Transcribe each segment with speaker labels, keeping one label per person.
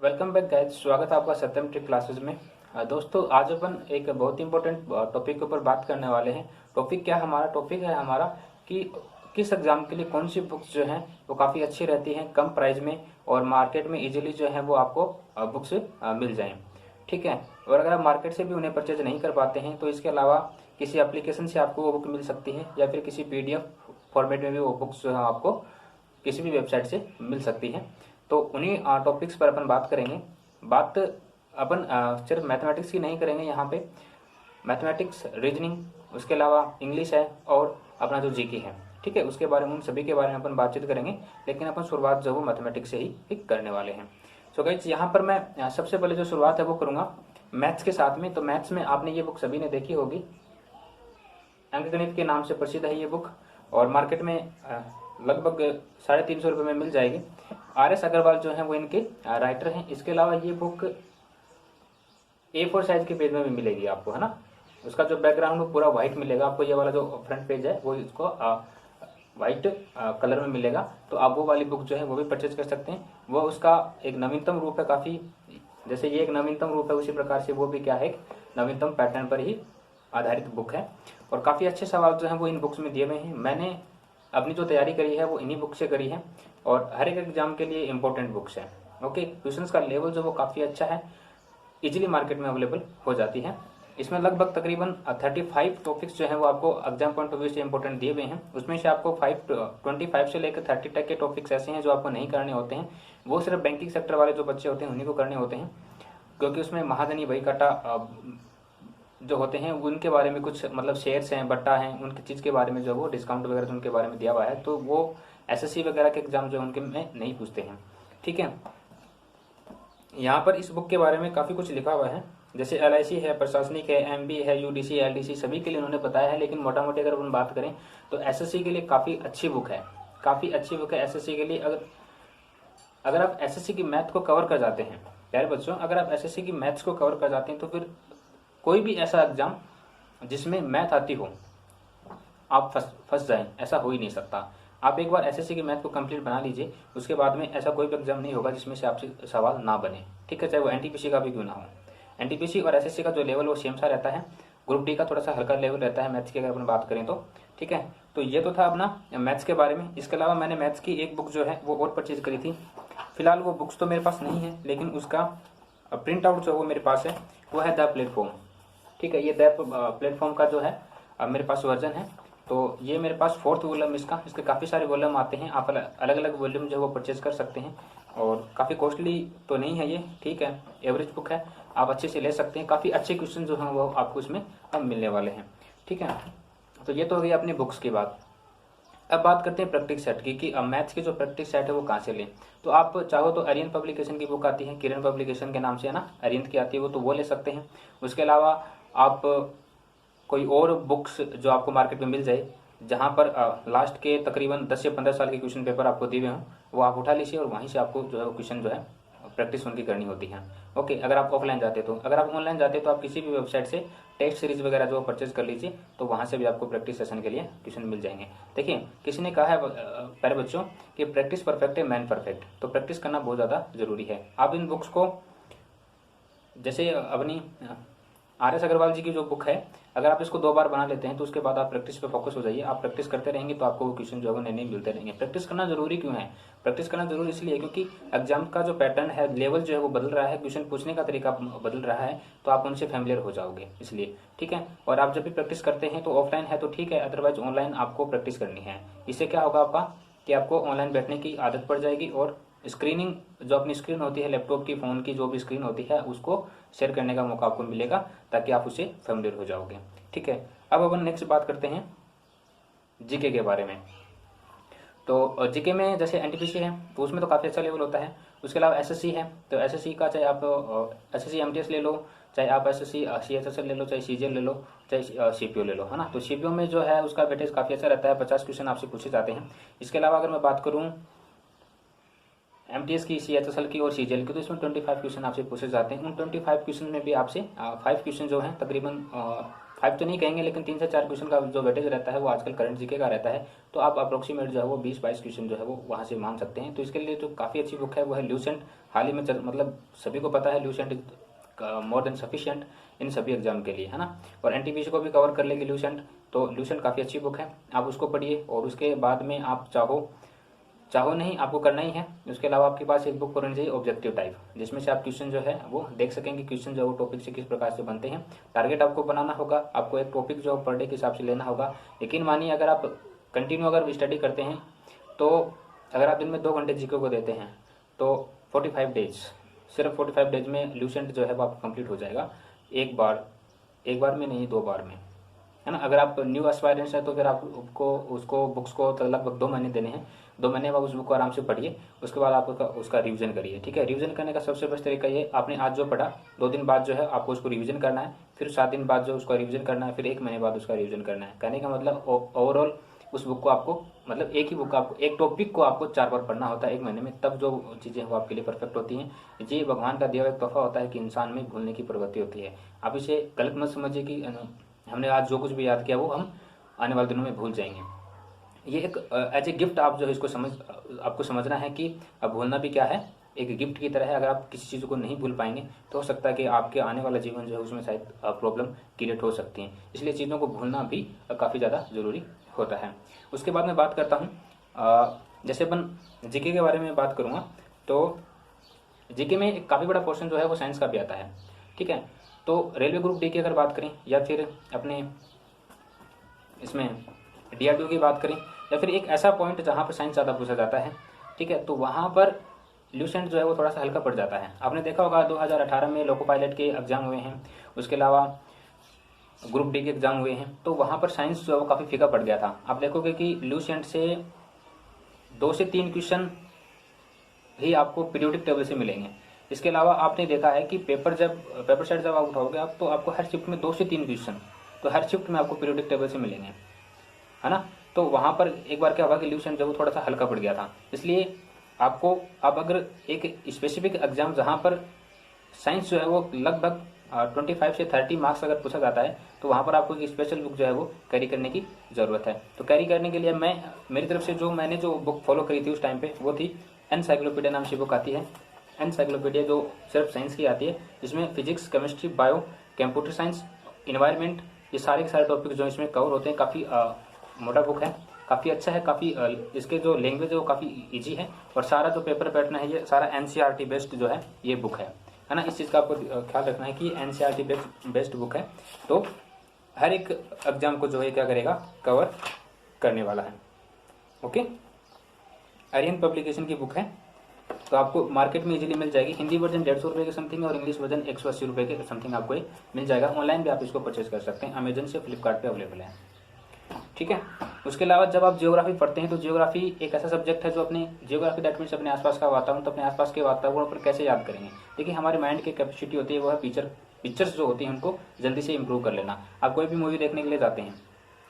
Speaker 1: Welcome back guys. स्वागत है आपका सत्यम ट्रिक क्लासेस में। दोस्तों, आज अपन एक बहुत ही इंपॉर्टेंट टॉपिक के ऊपर बात करने वाले हैं। टॉपिक क्या हमारा टॉपिक है हमारा कि किस एग्जाम के लिए कौन सी बुक्स जो हैं वो काफ़ी अच्छी रहती हैं कम प्राइस में और मार्केट में इजीली जो है वो आपको बुक्स मिल जाएं। ठीक है। और अगर आप मार्केट से भी उन्हें परचेज नहीं कर पाते हैं तो इसके अलावा किसी एप्लीकेशन से आपको वो बुक मिल सकती है या फिर किसी पीडीएफ फॉर्मेट में भी वो बुक्स जो है आपको किसी भी वेबसाइट से मिल सकती है। तो उन्हीं टॉपिक्स पर अपन बात करेंगे। बात अपन सिर्फ मैथमेटिक्स की नहीं करेंगे यहाँ पे। मैथमेटिक्स, रीजनिंग, उसके अलावा इंग्लिश है और अपना जो जीके है, ठीक है, उसके बारे में, उन सभी के बारे में अपन बातचीत करेंगे। लेकिन अपन शुरुआत जो वो मैथमेटिक्स से ही करने वाले हैं। सो गाइस, यहाँ पर मैं सबसे पहले जो शुरुआत है वो करूँगा मैथ्स के साथ में। तो मैथ्स में आपने ये बुक सभी ने देखी होगी, अंकगणित के नाम से प्रसिद्ध है ये बुक और मार्केट में लगभग 350 रुपये में मिल जाएगी। RS अग्रवाल जो है वो इनके राइटर हैं। इसके अलावा ये बुक A4 साइज के पेज में भी मिलेगी आपको, है ना। उसका जो बैकग्राउंड वो पूरा व्हाइट मिलेगा आपको। ये वाला जो फ्रंट पेज है वो इसको व्हाइट कलर में मिलेगा। तो आप वो वाली बुक जो है वो भी परचेज कर सकते हैं। वो उसका एक नवीनतम रूप है काफ़ी। जैसे ये एक नवीनतम रूप है उसी प्रकार से वो भी क्या है, एक नवीनतम पैटर्न पर ही आधारित बुक है। और काफ़ी अच्छे सवाल जो हैं वो इन बुक्स में दिए हुए हैं। मैंने अपनी जो तैयारी करी है वो इन्हीं बुक से करी है और हर एक एग्जाम के लिए इंपॉर्टेंट बुक्स हैं। ओके, क्वेश्चंस का लेवल जो वो काफ़ी अच्छा है, इजीली मार्केट में अवेलेबल हो जाती है। इसमें लगभग तकरीबन 35 टॉपिक्स जो हैं वो आपको एग्जाम पॉइंट ऑफ व्यू से इंपॉर्टेंट दिए हुए हैं। उसमें से आपको 25 से लेकर 30 तक के टॉपिक्स ऐसे हैं जो आपको नहीं करने होते हैं। वो सिर्फ बैंकिंग सेक्टर वाले जो बच्चे होते हैं उन्हीं को करने होते हैं, क्योंकि उसमें महाजनी बही काटा जो होते हैं उनके बारे में कुछ मतलब शेयर्स हैं, बट्टा हैं, उनकी चीज़ के बारे में जो वो डिस्काउंट वगैरह जो उनके बारे में दिया हुआ है, तो वो SSC वगैरह के एग्जाम जो उनके में नहीं पूछते हैं। ठीक है। यहाँ पर इस बुक के बारे में काफ़ी कुछ लिखा हुआ है। जैसे LIC है, प्रशासनिक है, MB है, UDC, LDC सभी के लिए उन्होंने बताया है। लेकिन मोटा मोटी अगर अपन बात करें तो SSC के लिए काफ़ी अच्छी बुक है, काफ़ी अच्छी बुक है SSC के लिए। अगर आप SSC की मैथ को कवर कर जाते हैं प्यारे बच्चों, अगर आप SSC की मैथ्स को कवर कर जाते हैं तो फिर कोई भी ऐसा एग्जाम जिसमें मैथ आती हो आप फंस जाएं, ऐसा हो ही नहीं सकता। आप एक बार SSC की मैथ को कंप्लीट बना लीजिए, उसके बाद में ऐसा कोई भी एग्जाम नहीं होगा जिसमें से आपसे सवाल ना बने। ठीक है, चाहे वो NTPC का भी क्यों ना हो। NTPC और SSC का जो लेवल वो सेम सा रहता है। ग्रुप D का थोड़ा सा हल्का लेवल रहता है मैथ्स की अगर अपन बात करें तो। ठीक है, तो ये तो था अपना मैथ्स के बारे में। इसके अलावा मैंने मैथ्स की एक बुक जो है वो और परचेज करी थी। फिलहाल वो बुक्स तो मेरे पास नहीं है, लेकिन उसका प्रिंट आउट जो वो मेरे पास है वो है द प्लेटफॉर्म। ठीक है, ये द प्लेटफॉर्म का जो है मेरे पास वर्जन है। तो ये मेरे पास 4th वॉल्यूम इसके काफ़ी सारे वॉल्यूम आते हैं। आप अलग अलग वॉल्यूम जो है वो परचेज कर सकते हैं और काफ़ी कॉस्टली तो नहीं है ये। ठीक है, एवरेज बुक है, आप अच्छे से ले सकते हैं। काफ़ी अच्छे क्वेश्चन जो हैं वो आपको इसमें अब मिलने वाले हैं। ठीक है, तो ये तो हो गई अपनी बुक्स की बात। अब बात करते हैं प्रैक्टिस सेट की कि अब मैथ्स की जो प्रैक्टिस सेट है वो कहाँ से लें। तो आप चाहो तो अरियन पब्लिकेशन की बुक आती है, किरण पब्लिकेशन के नाम से, है ना, अरियंत की आती है वो, तो वो ले सकते हैं। उसके अलावा आप कोई और बुक्स जो आपको मार्केट में मिल जाए जहाँ पर लास्ट के तकरीबन 10 से 15 साल के क्वेश्चन पेपर आपको दिए हुए हों, वो आप उठा लीजिए और वहीं से आपको जो है वो क्वेश्चन जो है प्रैक्टिस उनकी करनी होती है। ओके, अगर आप ऑफलाइन जाते तो। अगर आप ऑनलाइन जाते तो आप किसी भी वेबसाइट से टेस्ट सीरीज वगैरह जो परचेज कर लीजिए, तो वहाँ से भी आपको प्रैक्टिस सेशन के लिए क्वेश्चन मिल जाएंगे। देखिए, किसी ने कहा है प्यारे बच्चों कि प्रैक्टिस परफेक्ट है मैन परफेक्ट, तो प्रैक्टिस करना बहुत ज़्यादा जरूरी है। आप इन बुक्स को, जैसे अपनी RS अग्रवाल जी की जो बुक है, अगर आप इसको 2 बार बना लेते हैं तो उसके बाद आप प्रैक्टिस पे फोकस हो जाइए। आप प्रैक्टिस करते रहेंगे तो आपको वो क्वेश्चन जो है नए नए मिलते रहेंगे। प्रैक्टिस करना जरूरी क्यों है? प्रैक्टिस करना जरूरी इसलिए क्योंकि एग्जाम का जो पैटर्न है, लेवल जो है वो बदल रहा है, क्वेश्चन पूछने का तरीका बदल रहा है, तो आप उनसे फैमिलियर हो जाओगे इसलिए। ठीक है, और आप जब भी प्रैक्टिस करते हैं तो ऑफलाइन है तो ठीक है, अदरवाइज ऑनलाइन आपको प्रैक्टिस करनी है। इससे क्या होगा आपका कि आपको ऑनलाइन बैठने की आदत पड़ जाएगी और स्क्रीनिंग जो अपनी स्क्रीन होती है, लैपटॉप की, फ़ोन की जो भी स्क्रीन होती है, उसको शेयर करने का मौका आपको मिलेगा ताकि आप उसे फेमिलियर हो जाओगे। ठीक है, अब अपन नेक्स्ट बात करते हैं जीके के बारे में। तो जीके में जैसे NTPC है तो उसमें तो काफ़ी अच्छा लेवल होता है। उसके अलावा SSC है, तो SSC का चाहे आप SSC MTS ले लो, चाहे आप SSC CHSL ले लो, चाहे CGL ले लो, चाहे CPO ले लो, है ना। तो CPO में जो है उसका वेटेज काफ़ी अच्छा रहता है, 50 क्वेश्चन आपसे पूछे जाते हैं। इसके अलावा अगर मैं बात करूँ MTS की, CHSL की और CGL की, तो इसमें 25 क्वेश्चन आपसे पूछे जाते हैं। उन 25 क्वेश्चन में भी आपसे 5 क्वेश्चन जो हैं तकरीबन 5 तो नहीं कहेंगे, लेकिन 3 से 4 क्वेश्चन का जो वेटेज रहता है वो आजकल करंट जीके का रहता है। तो आप अप्रोक्सीमेट जो है वो 20-22 क्वेश्चन जो है वो वहाँ से मान सकते हैं। तो इसके लिए जो काफ़ी अच्छी बुक है वो है ल्यूसेंट। हाल ही में मतलब सभी को पता है ल्यूसेंट मोर देन सफिशिएंट इन सभी एग्जाम के लिए, है ना। और एनटीपीसी को भी कवर कर लेगी ल्यूसेंट। तो ल्यूसेंट काफ़ी अच्छी बुक है, आप उसको पढ़िए। और उसके बाद में आप चाहो नहीं, आपको करना ही है। उसके अलावा आपके पास एक बुक होनी चाहिए ऑब्जेक्टिव टाइप, जिसमें से आप क्वेश्चन जो है वो देख सकेंगे, क्वेश्चन जो है वो टॉपिक से किस प्रकार से बनते हैं। टारगेट आपको बनाना होगा, आपको एक टॉपिक जो पर डे के हिसाब से लेना होगा। यकीन मानिए अगर आप कंटिन्यू अगर स्टडी करते हैं तो अगर आप दिन में 2 घंटे जीके को देते हैं तो 45 डेज, सिर्फ 45 डेज में ल्यूसेंट जो है वो आपको कंप्लीट हो जाएगा। एक बार में नहीं, 2 बार में, है ना। अगर आप न्यू एस्पायरेंट्स हैं तो फिर आपको उसको बुक्स को तो लगभग 2 महीने देने हैं। 2 महीने बाद उस बुक को आराम से पढ़िए, उसके बाद आप उसका रिवीजन करिए, ठीक है। रिवीजन करने का सबसे बेस्ट तरीका ये, आपने आज जो पढ़ा 2 दिन बाद जो है आपको उसको रिवीजन करना है, फिर 7 दिन बाद जो उसका रिवीजन करना है, फिर 1 महीने बाद उसका रिवीजन करना है। कहने का मतलब ओवरऑल उस बुक को आपको, मतलब एक ही बुक को आपको, एक टॉपिक को आपको 4 बार पढ़ना होता है 1 महीने में, तब जो चीज़ें वो आपके लिए परफेक्ट होती हैं। ये भगवान का दिया हुआ एक तोहफा होता है कि इंसान में भूलने की प्रवृत्ति होती है। आप इसे गलत मत समझिए कि हमने आज जो कुछ भी याद किया वो हम आने वाले दिनों में भूल जाएंगे। ये एक एज ए गिफ्ट आप जो है इसको आपको समझना है कि अब भूलना भी क्या है, एक गिफ्ट की तरह है। अगर आप किसी चीज़ को नहीं भूल पाएंगे तो हो सकता है कि आपके आने वाला जीवन जो है उसमें शायद प्रॉब्लम क्रिएट हो सकती है। इसलिए चीज़ों को भूलना भी काफ़ी ज़्यादा ज़रूरी होता है। उसके बाद मैं बात करता हूँ, जैसे अपन जीके के बारे में बात करूँगा तो जीके में एक काफ़ी बड़ा पोर्शन जो है वो साइंस का भी आता है, ठीक है। तो रेलवे ग्रुप डी की अगर बात करें या फिर अपने इसमें डीआरडीओ की बात करें, या फिर एक ऐसा पॉइंट जहाँ पर साइंस ज़्यादा पूछा जाता है, ठीक है, तो वहाँ पर ल्यूसेंट जो है वो थोड़ा सा हल्का पड़ जाता है। आपने देखा होगा 2018 में लोको पायलट के एग्जाम हुए हैं, उसके अलावा ग्रुप डी के एग्जाम हुए हैं, तो वहाँ पर साइंस जो है वो काफ़ी फीका पड़ गया था। आप देखोगे कि ल्यूसेंट से 2 से 3 क्वेश्चन ही आपको पीरियोडिक टेबल से मिलेंगे। इसके अलावा आपने देखा है कि पेपर सेट जब आप उठाओगे आप, तो आपको हर शिफ्ट में 2 से 3 क्वेश्चन, तो हर शिफ्ट में आपको पीरियोडिक टेबल से मिलेंगे, है ना। तो वहाँ पर एक बार क्या हुआ कि ल्यूसेंट जो वो थोड़ा सा हल्का पड़ गया था। इसलिए आपको अब अगर एक स्पेसिफिक एग्जाम जहाँ पर साइंस जो है वो लगभग 25 से 30 मार्क्स अगर पूछा जाता है, तो वहाँ पर आपको एक स्पेशल बुक जो है वो कैरी करने की ज़रूरत है। तो कैरी करने के लिए मेरी तरफ से मैंने जो बुक फॉलो करी थी उस टाइम पे, वो थी एनसाइक्लोपीडिया नाम से बुक आती है। एनसाइक्लोपीडिया जो सिर्फ साइंस की आती है, इसमें physics, chemistry, bio, computer science, environment, ये सारे के सारे टॉपिक जो इसमें कवर होते हैं। काफ़ी मोटा बुक है, काफ़ी अच्छा है, काफ़ी इसके जो लैंग्वेज है वो काफ़ी इजी है, और सारा जो पेपर पैटर्न है ये सारा एनसीईआरटी बेस्ड जो है ये बुक है ना। इस चीज़ का आपको ख्याल रखना है कि एनसीईआरटी बेस्ड बुक है, तो हर एक एग्जाम को जो है क्या करेगा, कवर करने वाला है। ओके, आर्यन पब्लिकेशन की बुक है, तो आपको मार्केट में इजीली मिल जाएगी। हिंदी वर्जन 150 रुपये के समथिंग और इंग्लिश वर्जन 180 रुपये के समथिंग आपको ये मिल जाएगा। ऑनलाइन भी आप इसको परचेज कर सकते हैं, अमेजन से, फ्लिपकार्ट पे अवेलेबल है, ठीक है। उसके अलावा जब आप जियोग्राफी पढ़ते हैं तो जियोग्राफी एक ऐसा सब्जेक्ट है जो अपने जियोग्राफी दैट मीन्स अपने आसपास का वातावरण, तो अपने आसपास के वातावरण पर कैसे याद करेंगे। देखिए हमारे माइंड की कैपेसिटी होती है वो है पिक्चर्स जो होती हैं उनको जल्दी से इंप्रूव कर लेना। आप कोई भी मूवी देखने के लिए जाते हैं,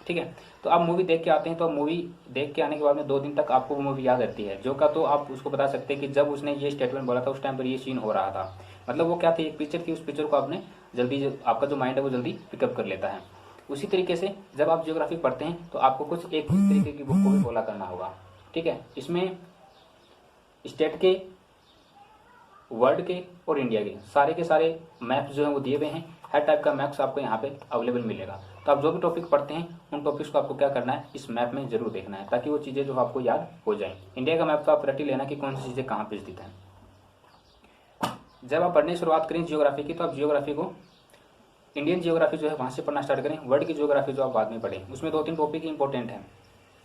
Speaker 1: ठीक है, तो आप मूवी देख के आते हैं, तो मूवी देख के आने के बाद में 2 दिन तक आपको वो मूवी याद रहती है, जो का तो आप उसको बता सकते हैं कि जब उसने ये स्टेटमेंट बोला था उस टाइम पर ये सीन हो रहा था। मतलब वो क्या थी, एक पिक्चर थी, उस पिक्चर को आपने जल्दी, आपका जो माइंड है वो जल्दी पिकअप कर लेता है। उसी तरीके से जब आप जियोग्राफी पढ़ते हैं तो आपको कुछ एक तरीके की बुक को भी फॉलो करना होगा, ठीक है। इसमें स्टेट के, वर्ल्ड के और इंडिया के सारे मैप्स जो हैं वो दिए हुए हैं। हर टाइप का मैप्स आपको यहाँ पे अवेलेबल मिलेगा। तो आप जो भी टॉपिक पढ़ते हैं उन टॉपिक्स को आपको क्या करना है, इस मैप में जरूर देखना है, ताकि वो चीज़ें जो आपको याद हो जाएं। इंडिया का मैप तो आप रट ही लेना कि कौन सी चीज़ें कहाँ पे स्थित हैं। जब आप पढ़ने की शुरुआत करें जियोग्राफी की, तो आप जियोग्राफी को, इंडियन जियोग्राफी जो है वहाँ से पढ़ना स्टार्ट करें। वर्ल्ड की जियोग्राफी जो आप बाद में पढ़ें, उसमें 2-3 टॉपिक इंपॉर्टेंट हैं।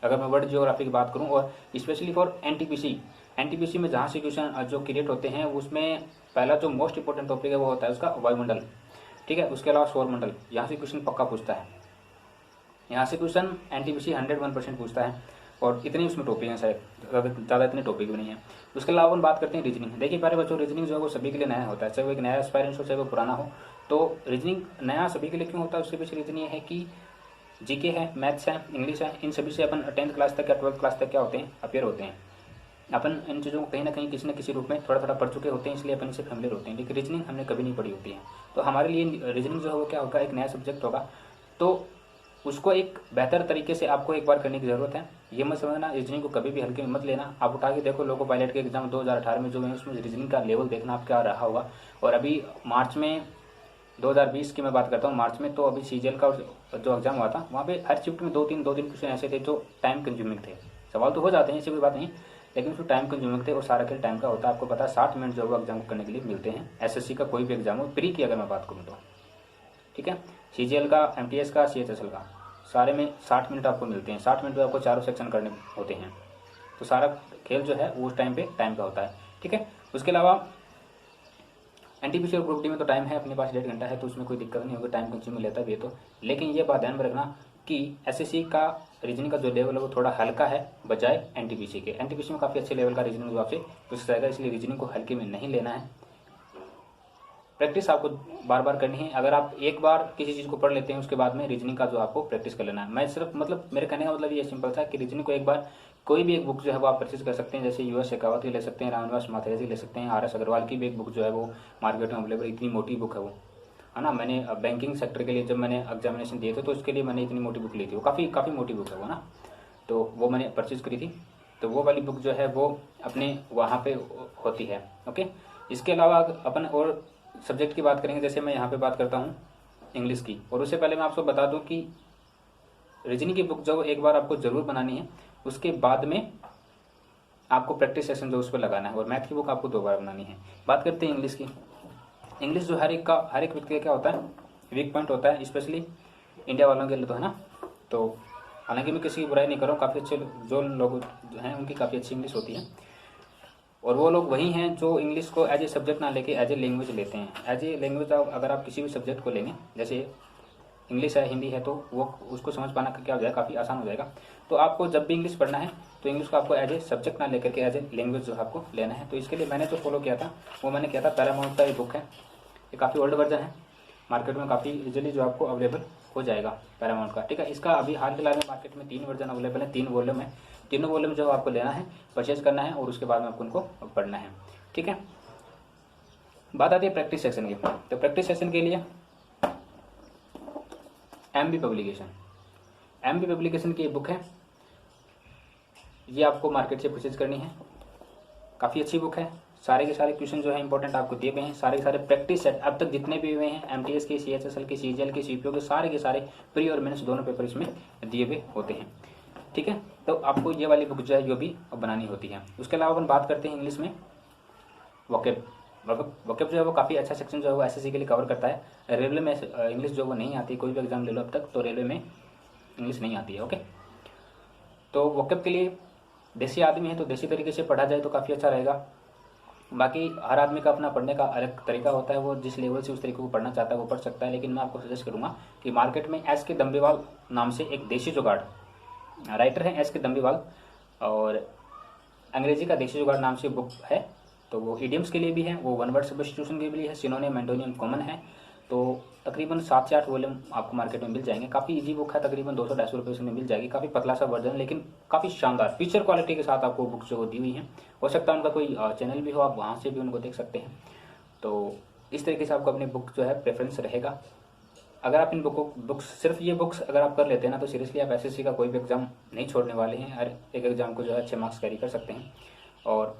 Speaker 1: अगर मैं वर्ल्ड जियोग्राफी की बात करूँ, और स्पेशली फॉर एनटीपीसी में जहाँ से क्वेश्चन जो क्रिएट होते हैं, उसमें पहला जो मोस्ट इंपॉर्टेंट टॉपिक है वो होता है उसका वायुमंडल, ठीक है। उसके अलावा सौरमंडल, यहाँ से क्वेश्चन पक्का पूछता है, यहाँ से क्वेश्चन एनटीपीसी 101% पूछता है, और इतने उसमें टॉपिक हैं, शायद ज़्यादा इतने टॉपिक भी नहीं है। उसके अलावा हम बात करते हैं रीजनिंग। देखिए प्यारे बच्चों, रीजनिंग जो है वो सभी के लिए नया होता है, चाहे वो एक नया एस्पायरेंट हो चाहे वो पुराना हो। तो रीजनिंग नया सभी के लिए क्यों होता है, उसके पीछे रीजन ये है कि जीके है, मैथ्स है, इंग्लिश है, इन सभी से अपन 10th क्लास तक या 12th क्लास तक क्या होते हैं, अपेयर होते हैं। अपन इन चीज़ों को कहीं ना कहीं किसी न किसी रूप में थोड़ा थोड़ा पढ़ चुके होते हैं, इसलिए अपन से फैमिलियर होते हैं, लेकिन रीजनिंग हमने कभी नहीं पढ़ी होती है। तो हमारे लिए रीजनिंग जो है वो क्या होगा, एक नया सब्जेक्ट होगा। तो उसको एक बेहतर तरीके से आपको एक बार करने की ज़रूरत है। ये मत समझना रीजनिंग को कभी भी हल्के में मत लेना। आप उठा के देखो लोको पायलट के एग्जाम 2018 में जो है उसमें रीजनिंग का लेवल देखना आप क्या रहा होगा। और अभी मार्च में 2020 की मैं बात करता हूँ, मार्च में तो अभी सीजीएल का जो एग्जाम हुआ था वहाँ पे हर शिफ्ट में दो तीन क्वेश्चन ऐसे थे जो टाइम कंज्यूमिंग थे। सवाल तो हो जाते हैं, ऐसी कोई बात नहीं, लेकिन उसमें टाइम कंज्यूमिंग थे और सारा खेल टाइम का होता है। आपको पता है 60 मिनट जो है एग्जाम करने के लिए मिलते हैं। एसएससी का कोई भी एग्जाम हो, प्री की अगर मैं बात करूँ तो, ठीक है, सीजीएल का, एमटीएस का, सीएचएसएल का, सारे में 60 मिनट आपको मिलते हैं। 60 मिनट में आपको चारों सेक्शन करने होते हैं। तो सारा खेल जो है वो उस टाइम पे टाइम का होता है, ठीक है। उसके अलावा एनटीपीसी और ग्रुप डी में तो टाइम है अपने पास, 1.5 घंटा है, तो उसमें कोई दिक्कत नहीं होगी, टाइम कंज्यूम लेता है ये तो। लेकिन ये बात ध्यान में रखना कि एसएससी का रीजनिंग का जो लेवल है वो थोड़ा हल्का है बजाय एनटीपीसी के। एनटीपीसी में काफ़ी अच्छे लेवल का रीजनिंग जो आपसे पूछा जाएगा, इसलिए रीजनिंग को हल्के में नहीं लेना है। प्रैक्टिस आपको बार बार करनी है। अगर आप एक बार किसी चीज़ को पढ़ लेते हैं उसके बाद में रीजनिंग का जो आपको प्रैक्टिस कर लेना है। मैं सिर्फ मतलब मेरे कहने का मतलब ये सिंपल था कि रीजनिंग को एक बार कोई भी एक बुक जो है वो आप परचेज कर सकते हैं। जैसे यूएस शेखावत की ले सकते हैं, रामनिवास माथुर ले सकते हैं, आर एस अग्रवाल की भी एक बुक जो है वो मार्केट में अवेलेबल, इतनी मोटी बुक है वो, है ना। मैंने बैंकिंग सेक्टर के लिए जब मैंने एग्जामिनेशन दिए थे तो उसके लिए मैंने इतनी मोटी बुक ली थी, वो काफ़ी मोटी बुक है वो ना, तो वो मैंने परचेज करी थी। तो वो वाली बुक जो है वो अपने वहाँ पे होती है, ओके। इसके अलावा अपन और सब्जेक्ट की बात करेंगे, जैसे मैं यहाँ पे बात करता हूँ इंग्लिश की। और उससे पहले मैं आपको बता दूँ कि रीजनिंग की बुक जो एक बार आपको ज़रूर बनानी है, उसके बाद में आपको प्रैक्टिस सेशन जो उस पर लगाना है। और मैथ की बुक आपको 2 बार बनानी है। बात करते हैं इंग्लिश की। इंग्लिश जो हर एक व्यक्ति का क्या होता है, वीक पॉइंट होता है, स्पेशली इंडिया वालों के लिए तो, है ना। तो हालांकि मैं किसी की बुराई नहीं कर रहा हूँ, काफ़ी अच्छे जो लोग हैं उनकी काफ़ी अच्छी इंग्लिश होती है। और वो लोग वही हैं जो इंग्लिश को एज ए सब्जेक्ट ना लेके एज ए लैंग्वेज लेते हैं। एज ए लैंग्वेज अगर आप किसी भी सब्जेक्ट को लेंगे, जैसे इंग्लिश है, हिंदी है, तो वो उसको समझ पाना क्या हो जाएगा, काफ़ी आसान हो जाएगा। तो आपको जब भी इंग्लिश पढ़ना है तो इंग्लिश को आपको एज ए सब्जेक्ट ना लेकर के एज ए लैंग्वेज जो आपको लेना है। तो इसके लिए मैंने जो फॉलो किया था वो मैंने किया था, पैरामाउंट का एक बुक है, ये काफ़ी ओल्ड वर्जन है, मार्केट में काफ़ी इजीली जो आपको अवेलेबल हो जाएगा पैरामाउंट का, ठीक है। इसका अभी हाल फिलहाल में मार्केट में 3 वर्जन अवेलेबल है, 3 वॉल्यूम है। तीनों वॉल्यूम जो आपको लेना है, परचेज करना है और उसके बाद में आपको उनको पढ़ना है, ठीक है। बात आती है प्रैक्टिस सेक्शन की। तो प्रैक्टिस सेक्शन के लिए एमबी पब्लिकेशन की एक बुक है, ये आपको मार्केट से परचेज करनी है। काफ़ी अच्छी बुक है, सारे के सारे क्वेश्चन जो है इंपॉर्टेंट आपको दिए गए हैं, सारे के सारे प्रैक्टिस सेट अब तक जितने भी हुए हैं, एमटीएस के, सीएचएसएल के, सीजीएल के, सीपीओ के सारे प्री और मेंस दोनों पेपर इसमें दिए हुए होते हैं, ठीक है। तो आपको ये वाली बुक जो है जो भी बनानी होती है। उसके अलावा अपन बात करते हैं इंग्लिश में वोकेब जो है वो काफ़ी अच्छा सेक्शन जो है वो एसएससी के लिए कवर करता है। रेलवे में इंग्लिश जो वो नहीं आती, कोई भी एग्जाम ले लो अब तक तो रेलवे में इंग्लिश नहीं आती है, ओके। तो वोकेब के लिए देसी आदमी है तो देसी तरीके से पढ़ा जाए तो काफ़ी अच्छा रहेगा। बाकी हर आदमी का अपना पढ़ने का अलग तरीका होता है, वो जिस लेवल से उस तरीके को पढ़ना चाहता है वो पढ़ सकता है। लेकिन मैं आपको सजेस्ट करूँगा कि मार्केट में एस के दम्बेवाल नाम से एक देसी जुगाड़ राइटर है, एस के दम्बेवाल, और अंग्रेजी का देसी जुगाड़ नाम से बुक है। तो वो इडियम्स के लिए भी है, वो वन वर्ड सब्स्टिट्यूशन के लिए है, सिनोनिम एंटोनियम कॉमन है। तो तकरीबन 7 से 8 वॉल्यूम आपको मार्केट में मिल जाएंगे। काफ़ी इजी बुक है, तकरीबन 200-250 रुपये में मिल जाएगी। काफ़ी पतला सा वर्जन, लेकिन काफ़ी शानदार फीचर क्वालिटी के साथ आपको बुक जो दी हुई है। हो सकता है उनका कोई चैनल भी हो, आप वहाँ से भी उनको देख सकते हैं। तो इस तरीके से आपको अपनी बुक जो है प्रेफरेंस रहेगा। अगर आप इन बुक्स सिर्फ ये बुक्स अगर आप कर लेते हैं ना, तो सीरियसली आप एसएससी का कोई भी एग्जाम नहीं छोड़ने वाले हैं। हर एक एग्जाम को जो है अच्छे मार्क्स कैरी कर सकते हैं। और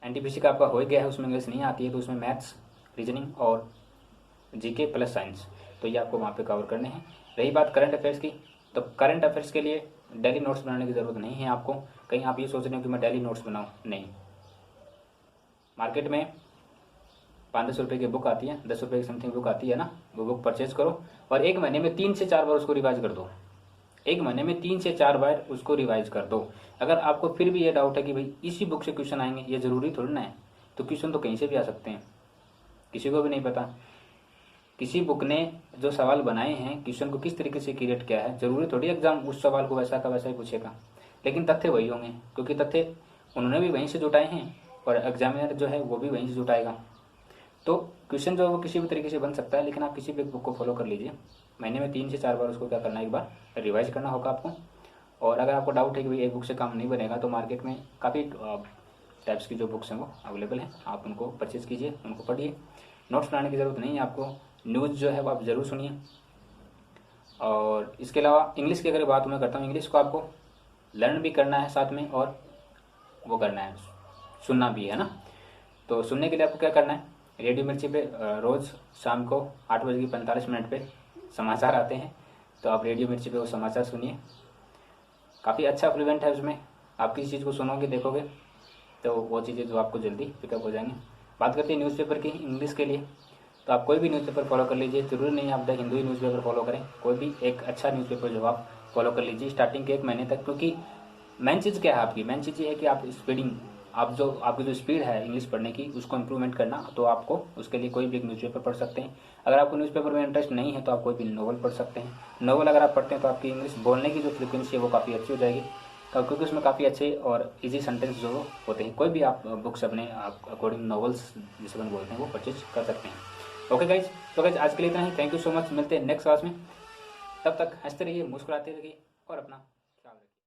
Speaker 1: एनटीपीसी का आपका हो गया है, उसमें इंग्लिश नहीं आती है, तो उसमें मैथ्स, रीजनिंग और जीके प्लस साइंस, तो ये आपको वहाँ पे कवर करने हैं। रही बात करंट अफेयर्स की, तो करंट अफेयर्स के लिए डेली नोट्स बनाने की ज़रूरत नहीं है आपको। कहीं आप ये सोच रहे हो कि मैं डेली नोट्स बनाऊँ, नहीं। मार्केट में 500 रुपये की बुक आती है, 10 रुपये की समथिंग बुक आती है ना, वो बुक परचेज करो और एक महीने में 3 से 4 बार उसको रिवाइज कर दो। एक महीने में 3 से 4 बार उसको रिवाइज कर दो। अगर आपको फिर भी ये डाउट है कि भाई इसी बुक से क्वेश्चन आएंगे, ये ज़रूरी थोड़ी ना है, तो क्वेश्चन तो कहीं से भी आ सकते हैं, किसी को भी नहीं पता। किसी बुक ने जो सवाल बनाए हैं, क्वेश्चन को किस तरीके से क्रिएट किया है, जरूरी थोड़ी एग्जाम उस सवाल को वैसा का वैसा ही पूछेगा, लेकिन तथ्य वही होंगे, क्योंकि तथ्य उन्होंने भी वहीं से जुटाए हैं और एग्जामिनर जो है वो भी वहीं से जुटाएगा। तो क्वेश्चन जो है वो किसी भी तरीके से बन सकता है, लेकिन आप किसी भी बुक को फॉलो कर लीजिए। महीने में 3 से 4 बार उसको क्या करना है, एक बार रिवाइज करना होगा आपको। और अगर आपको डाउट है कि भाई एक बुक से काम नहीं बनेगा, तो मार्केट में काफ़ी टाइप्स की जो बुक्स हैं वो अवेलेबल हैं, आप उनको परचेज़ कीजिए, उनको पढ़िए। नोट्स बनाने की ज़रूरत नहीं है आपको, न्यूज़ जो है वो आप ज़रूर सुनिए। और इसके अलावा इंग्लिश की अगर बात मैं करता हूँ, इंग्लिश को आपको लर्न भी करना है साथ में, और वो करना है, सुनना भी है ना। तो सुनने के लिए आपको क्या करना है, रेडियो मिर्ची पे रोज़ शाम को 8:45 पे समाचार आते हैं, तो आप रेडियो मिर्ची पे वो समाचार सुनिए। काफ़ी अच्छा फ्लुएंट है उसमें, आप किसी चीज़ को सुनोगे देखोगे तो वो चीज़ें जो आपको जल्दी पिकअप हो जाएंगी। बात करते हैं न्यूज़पेपर की इंग्लिश के लिए, तो आप कोई भी न्यूज़पेपर फॉलो कर लीजिए, ज़रूरी नहीं है आप the Hindu he newspaper follow करें, कोई भी एक अच्छा न्यूज़पेपर जो आप फॉलो कर लीजिए स्टार्टिंग के 1 महीने तक। क्योंकि मेन चीज़ क्या है आपकी, मेन चीज़ ये है कि आप स्पीडिंग, आप जो आपकी जो स्पीड है इंग्लिश पढ़ने की उसको इम्प्रूवमेंट करना। तो आपको उसके लिए कोई भी एक न्यूज़पेपर पढ़ सकते हैं। अगर आपको न्यूज़पेपर में इंटरेस्ट नहीं है तो आप कोई भी नोवेल पढ़ सकते हैं। नोवेल अगर आप पढ़ते हैं तो आपकी इंग्लिश बोलने की जो फ्रिक्वेंसी है वो काफ़ी अच्छी हो जाएगी, क्योंकि उसमें काफ़ी अच्छे और इजी सेंटेंस जो होते हैं। कोई भी आप बुक्स अपने आप अकॉर्डिंग नॉवेल्स जिसे हम बोलते हैं वो परचेज कर सकते हैं। ओके गाइज, तो गाइज आज के लिए इतना ही। थैंक यू सो मच, मिलते हैं नेक्स्ट क्लास में। तब तक हंसते रहिए, मुस्कुराते रहिए और अपना